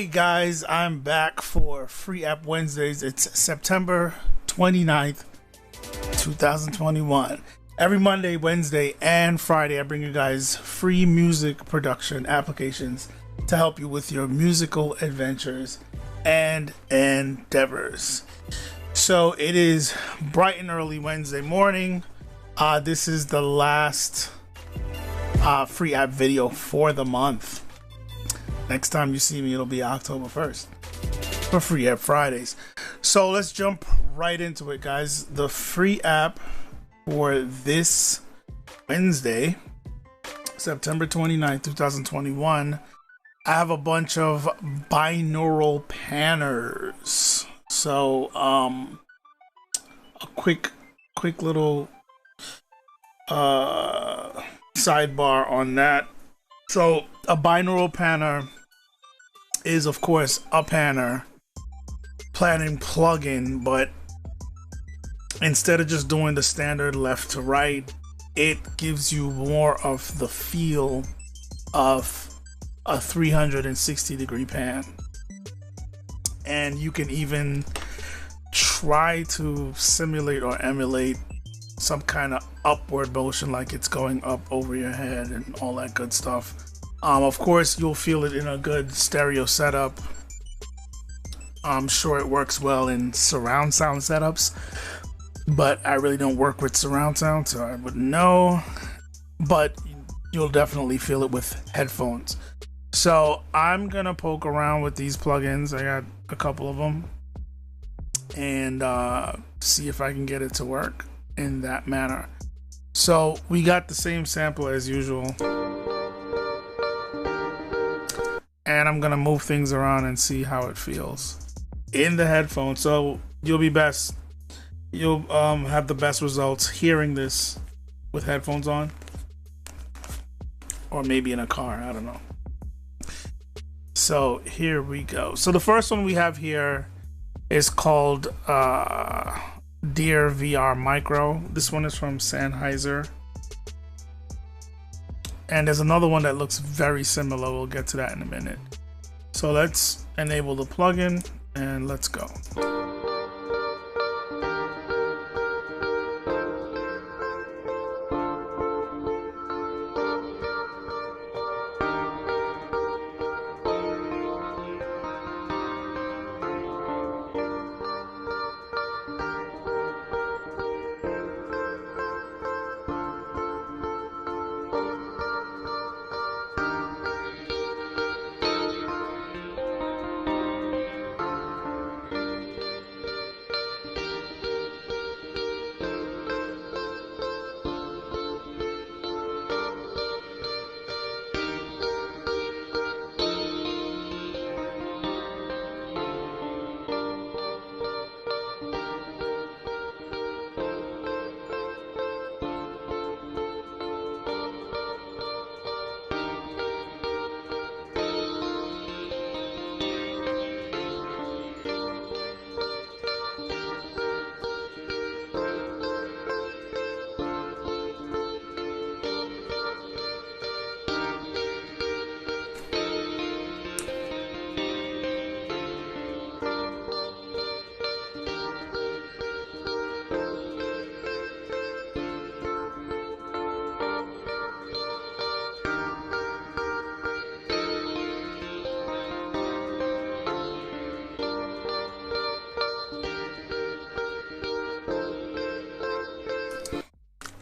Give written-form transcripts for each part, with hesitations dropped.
guys, I'm back for Free App Wednesdays. It's September 29th, 2021. Every Monday, Wednesday, and Friday, I bring you guys free music production applications to help you with your musical adventures and endeavors. So it is bright and early Wednesday morning. This is the last free app video for the month. Next time you see me, it'll be October 1st for Free App Fridays. So let's jump right into it, guys. The free app for this Wednesday, September 29th, 2021, I have a bunch of binaural panners. So a quick little sidebar on that. So a binaural panner is, of course, a panning plugin, but instead of just doing the standard left to right, it gives you more of the feel of a 360-degree pan. And you can even try to simulate or emulate some kind of upward motion, like it's going up over your head and all that good stuff. Of course, you'll feel it in a good stereo setup. I'm sure it works well in surround sound setups, but I really don't work with surround sound, so I wouldn't know. But you'll definitely feel it with headphones. So I'm gonna poke around with these plugins. I got a couple of them, and see if I can get it to work in that manner. So we got the same sample as usual, and I'm gonna move things around and see how it feels in the headphones. So you'll have the best results hearing this with headphones on, or maybe in a car, I don't know. So here we go. So the first one we have here is called Dear VR Micro. This one is from Sennheiser. And there's another one that looks very similar. We'll get to that in a minute. So let's enable the plugin and let's go.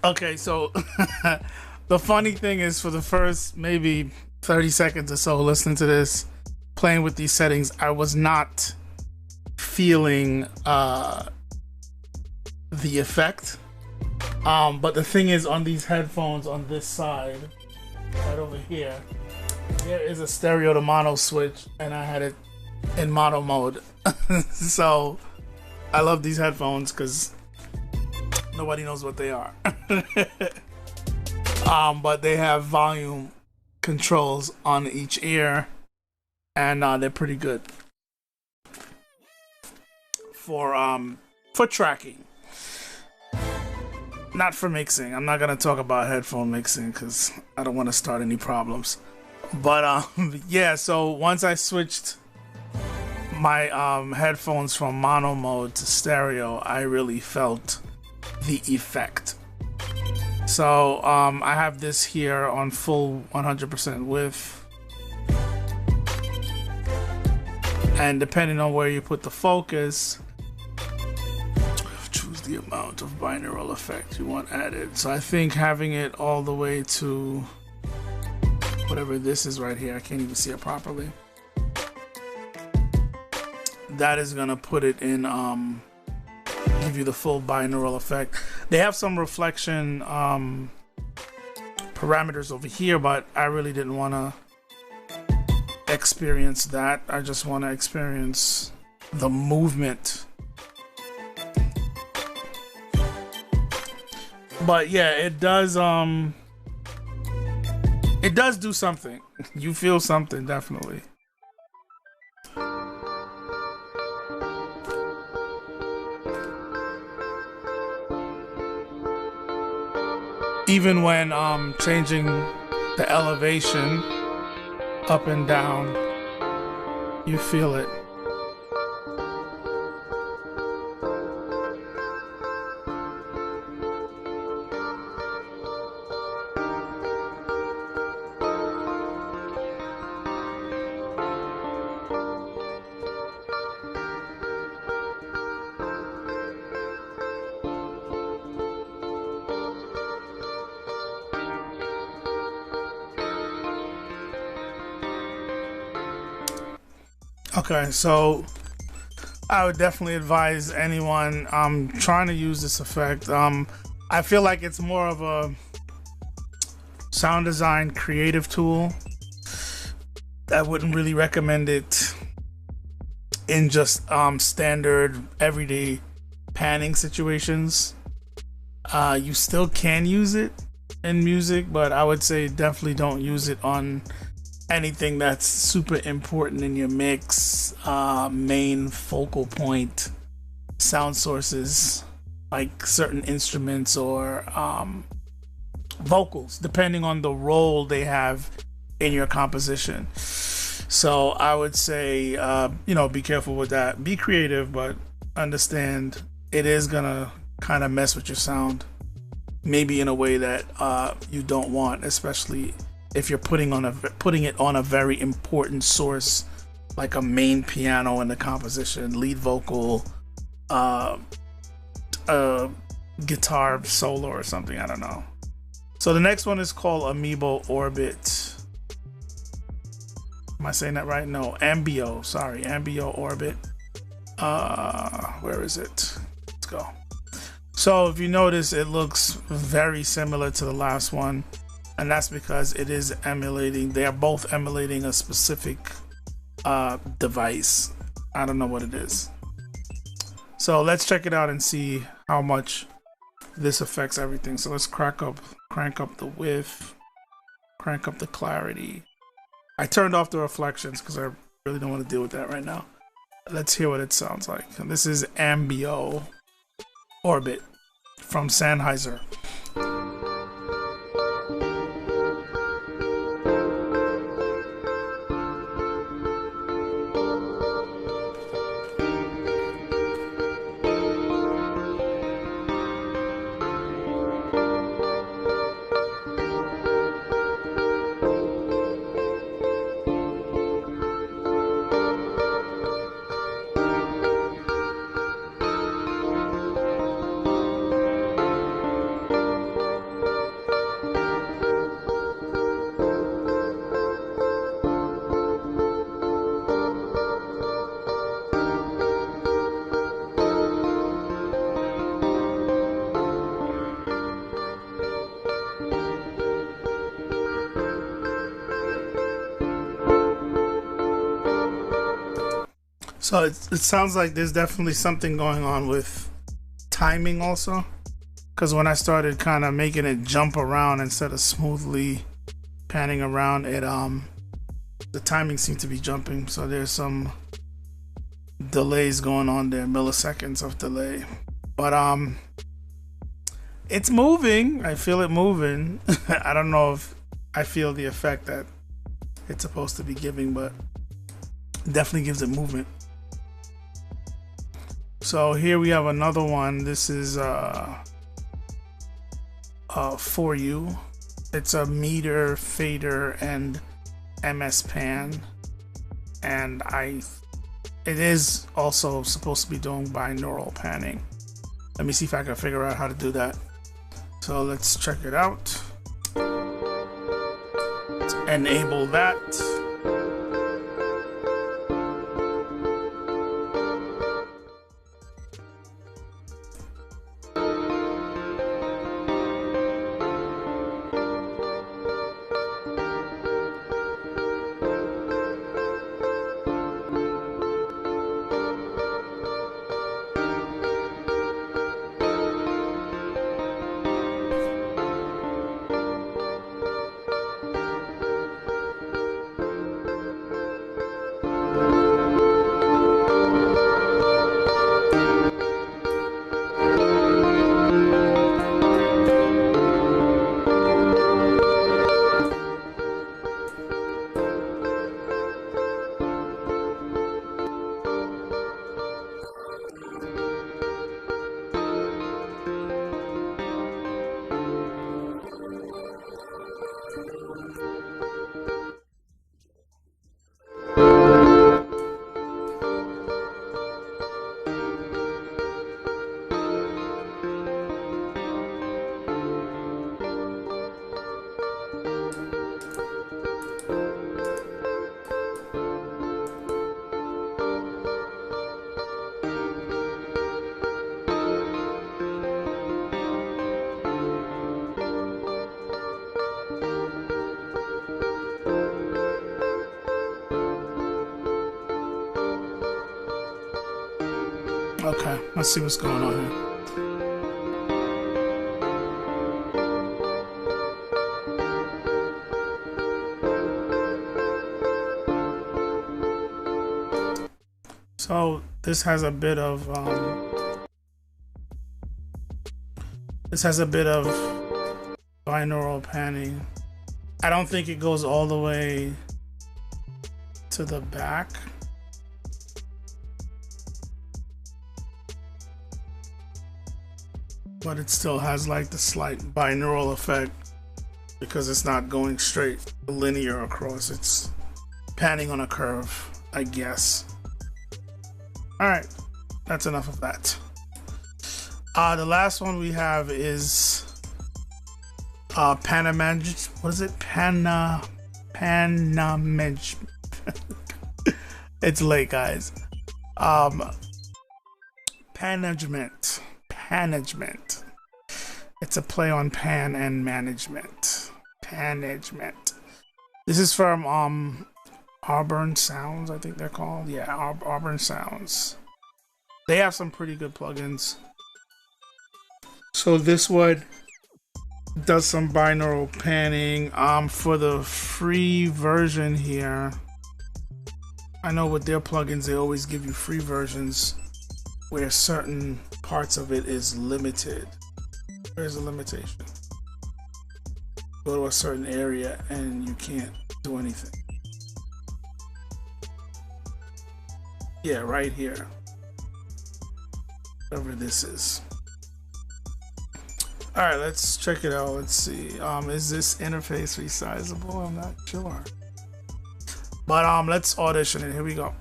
Okay, so the funny thing is, for the first maybe 30 seconds or so listening to this, playing with these settings, I was not feeling the effect. But the thing is, on these headphones on this side, right over here, there is a stereo to mono switch, and I had it in mono mode. So I love these headphones because nobody knows what they are. But they have volume controls on each ear, and they're pretty good for tracking, not for mixing. I'm not gonna talk about headphone mixing because I don't want to start any problems. But yeah, so once I switched my headphones from mono mode to stereo, I really felt the effect. So I have this here on full 100% width, and depending on where you put the focus, choose the amount of binaural effect you want added. So I think having it all the way to whatever this is right here, I can't even see it properly, that is gonna put it in, give you the full binaural effect. They have some reflection parameters over here, but I really didn't want to experience that. I just want to experience the movement. But yeah, it does do something. You feel something, definitely. Even when changing the elevation up and down, you feel it. Okay, so I would definitely advise anyone trying to use this effect. I feel like it's more of a sound design creative tool. I wouldn't really recommend it in just standard everyday panning situations. You still can use it in music, but I would say definitely don't use it on anything that's super important in your mix, main focal point sound sources, like certain instruments or vocals, depending on the role they have in your composition. So I would say, you know, be careful with that. Be creative, but understand it is gonna kind of mess with your sound, maybe in a way that you don't want, especially if you're putting it on a very important source, like a main piano in the composition, lead vocal, guitar solo or something, I don't know. So the next one is called Ambeo-ORBT. Am I saying that right? No, Ambeo, sorry, Ambeo-ORBT. Where is it? Let's go. So if you notice, it looks very similar to the last one, and that's because it is emulating, they are both emulating a specific device. I don't know what it is. So let's check it out and see how much this affects everything. So let's crank up the width, crank up the clarity. I turned off the reflections because I really don't want to deal with that right now. Let's hear what it sounds like. And this is Ambeo-ORBT from Sennheiser. So it sounds like there's definitely something going on with timing also, because when I started kind of making it jump around instead of smoothly panning around, it the timing seemed to be jumping. So there's some delays going on there, milliseconds of delay. But it's moving. I feel it moving. I don't know if I feel the effect that it's supposed to be giving, but it definitely gives it movement. So here we have another one. This is for you. It's a meter, fader, and MS pan, and it is also supposed to be doing binaural panning. Let me see if I can figure out how to do that. So let's check it out. Let's enable that. Okay, let's see what's going on here. So this has a bit of binaural panning. I don't think it goes all the way to the back. But it still has like the slight binaural effect because it's not going straight linear across. It's panning on a curve, I guess. All right, that's enough of that. The last one we have is Panagement. What is it? Panagement. It's late, guys. Panagement. It's a play on pan and management. Panagement. This is from Auburn Sounds, I think they're called. Yeah, Auburn Sounds. They have some pretty good plugins. So this one does some binaural panning. For the free version here, I know with their plugins they always give you free versions where certain parts of it is limited. There's a limitation. Go to a certain area and you can't do anything. Yeah, right here. Whatever this is. All right, let's check it out. Let's see. Is this interface resizable? I'm not sure. But let's audition it. Here we go.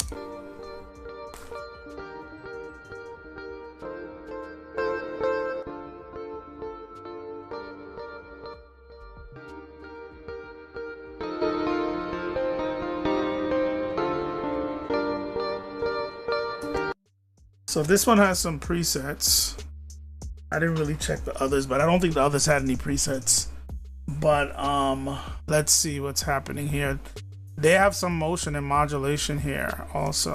So this one has some presets. I didn't really check the others, but I don't think the others had any presets. But let's see what's happening here. They have some motion and modulation here also.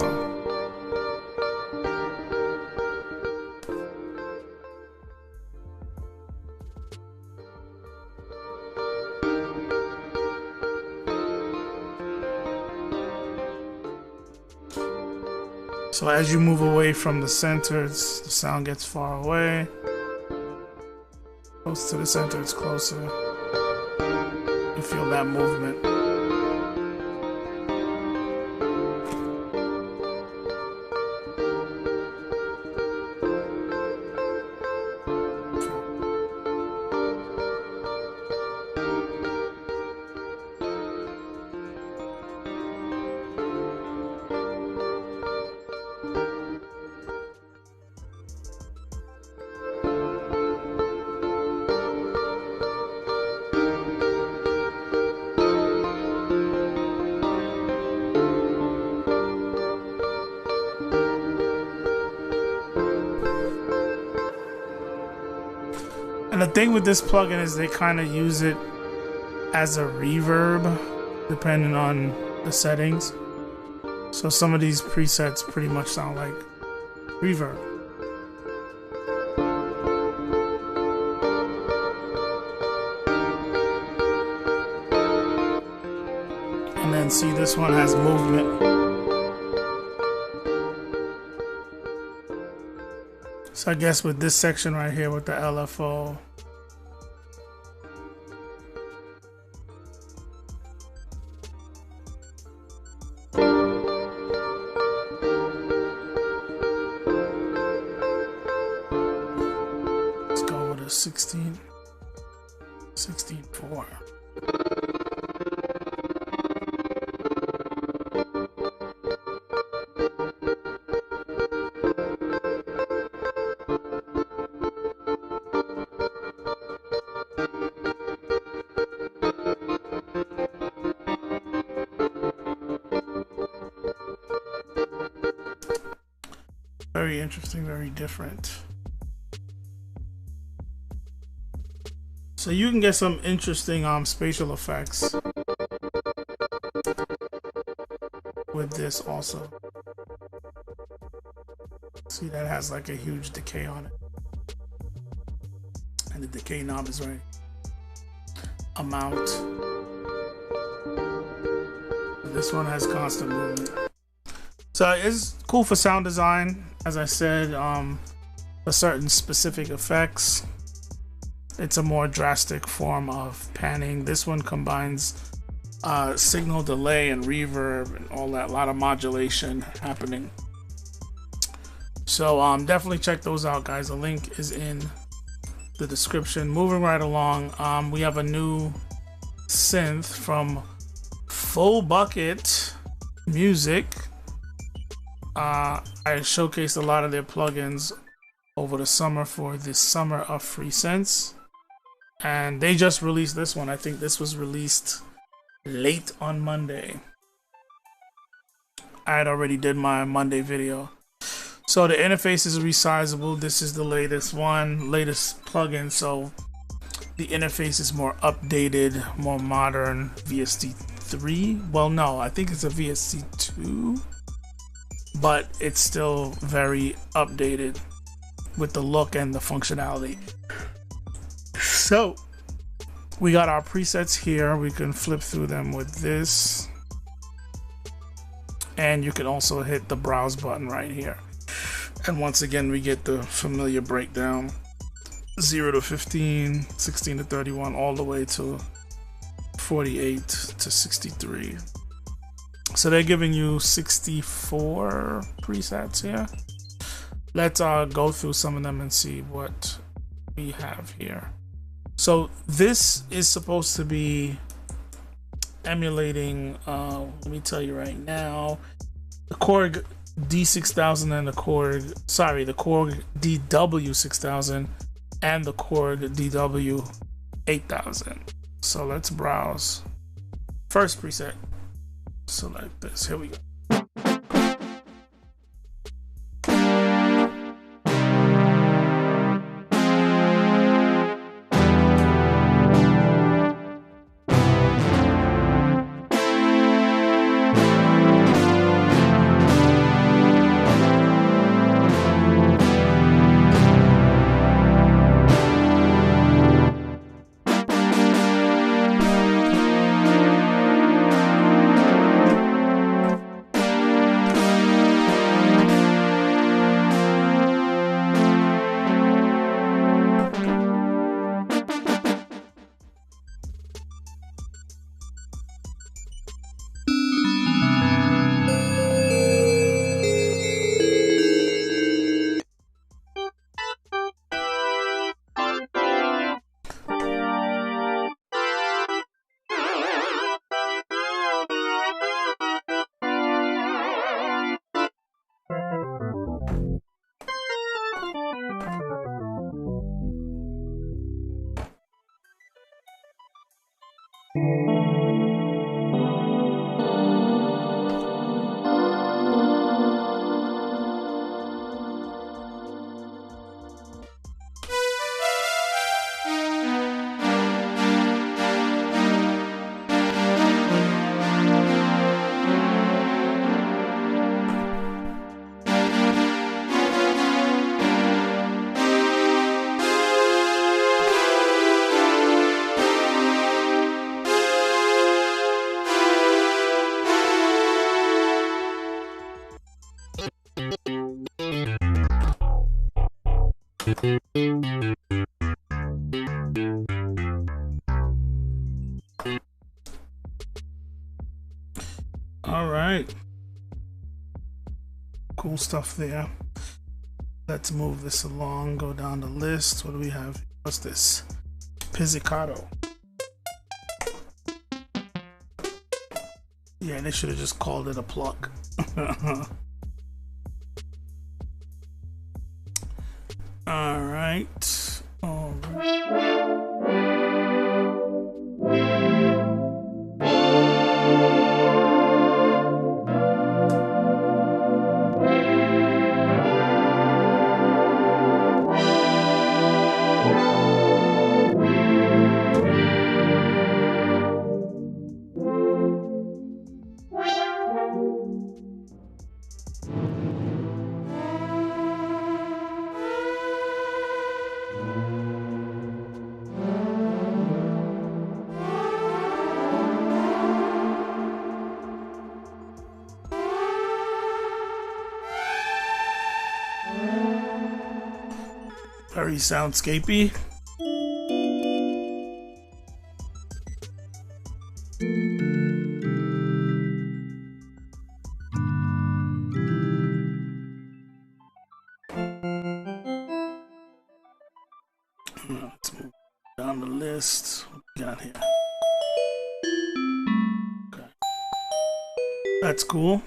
So as you move away from the center, the sound gets far away. Close to the center, it's closer. You feel that movement. And the thing with this plugin is they kind of use it as a reverb, depending on the settings. So some of these presets pretty much sound like reverb. And then see, this one has movement. So I guess with this section right here with the LFO, let's go with a 16.4. Very interesting, very different. So you can get some interesting spatial effects with this also. See, that has like a huge decay on it. And the decay knob is right. Amount. This one has constant movement. So it's cool for sound design, as I said, for certain specific effects. It's a more drastic form of panning. This one combines signal delay and reverb and all that, a lot of modulation happening. So definitely check those out, guys. The link is in the description. Moving right along, we have a new synth from Full Bucket Music. I showcased a lot of their plugins over the summer for this summer of free synths, and they just released this one. I think this was released late on Monday. I had already did my Monday video. So the interface is resizable. This is the latest plugin, so the interface is more updated, more modern. VST3, well, no, I think it's a VST2, but it's still very updated with the look and the functionality. So we got our presets here. We can flip through them with this, and you can also hit the browse button right here. And once again, we get the familiar breakdown: 0 to 15, 16 to 31, all the way to 48 to 63. So they're giving you 64 presets here. Let's go through some of them and see what we have here. So this is supposed to be emulating, let me tell you right now, the Korg D6000 and the Korg DW6000 and the Korg DW8000. So let's browse. First preset. Select this. Here we go. All right. Cool stuff there. Let's move this along, go down the list. What do we have? What's this? Pizzicato. Yeah, they should have just called it a plug. All right. All right. Very soundscapey. Let's move down the list. What we got here? Okay. That's cool.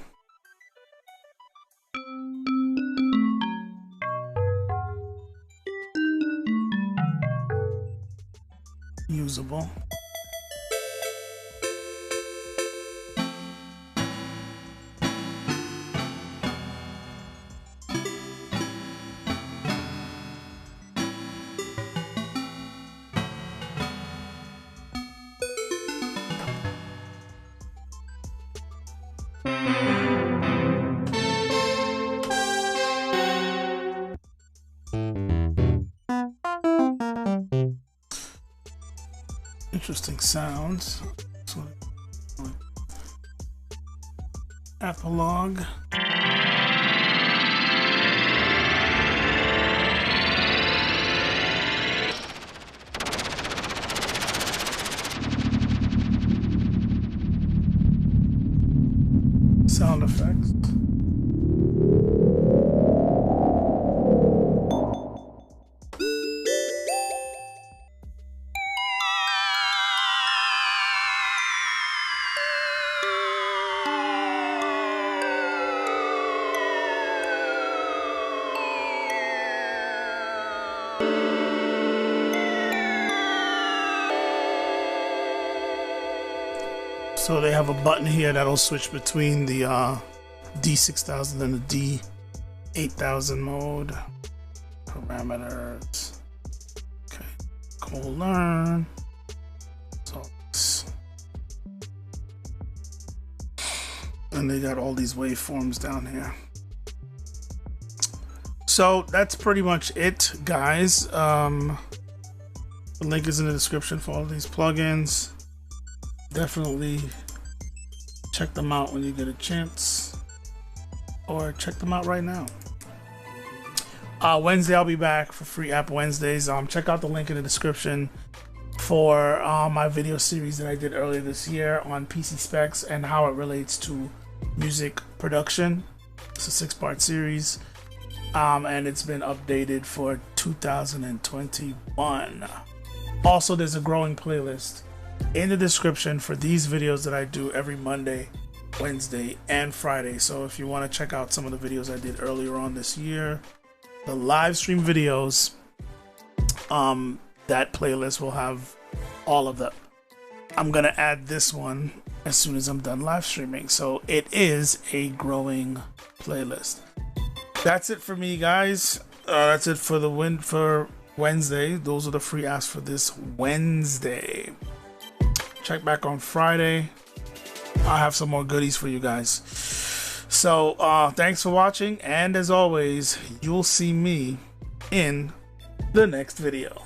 Usable. Interesting sounds. Epilogue. Sound effects. So they have a button here that'll switch between the D6000 and the D8000 mode. Parameters. Okay, cool. Learn. And they got all these waveforms down here. So that's pretty much it, guys. The link is in the description for all these plugins. Definitely check them out when you get a chance, or check them out right now. Wednesday I'll be back for Free App Wednesdays. Check out the link in the description for my video series that I did earlier this year on PC specs and how it relates to music production. It's a 6-part series, and it's been updated for 2021. Also, there's a growing playlist in the description for these videos that I do every Monday, Wednesday, and Friday. So if you want to check out some of the videos I did earlier on this year, the live stream videos, that playlist will have all of them. I'm gonna add this one as soon as I'm done live streaming. So it is a growing playlist. That's it for me, guys. That's it for for Wednesday. Those are the free apps for this Wednesday. Check back on Friday. I'll have some more goodies for you guys. So thanks for watching, and as always, you'll see me in the next video.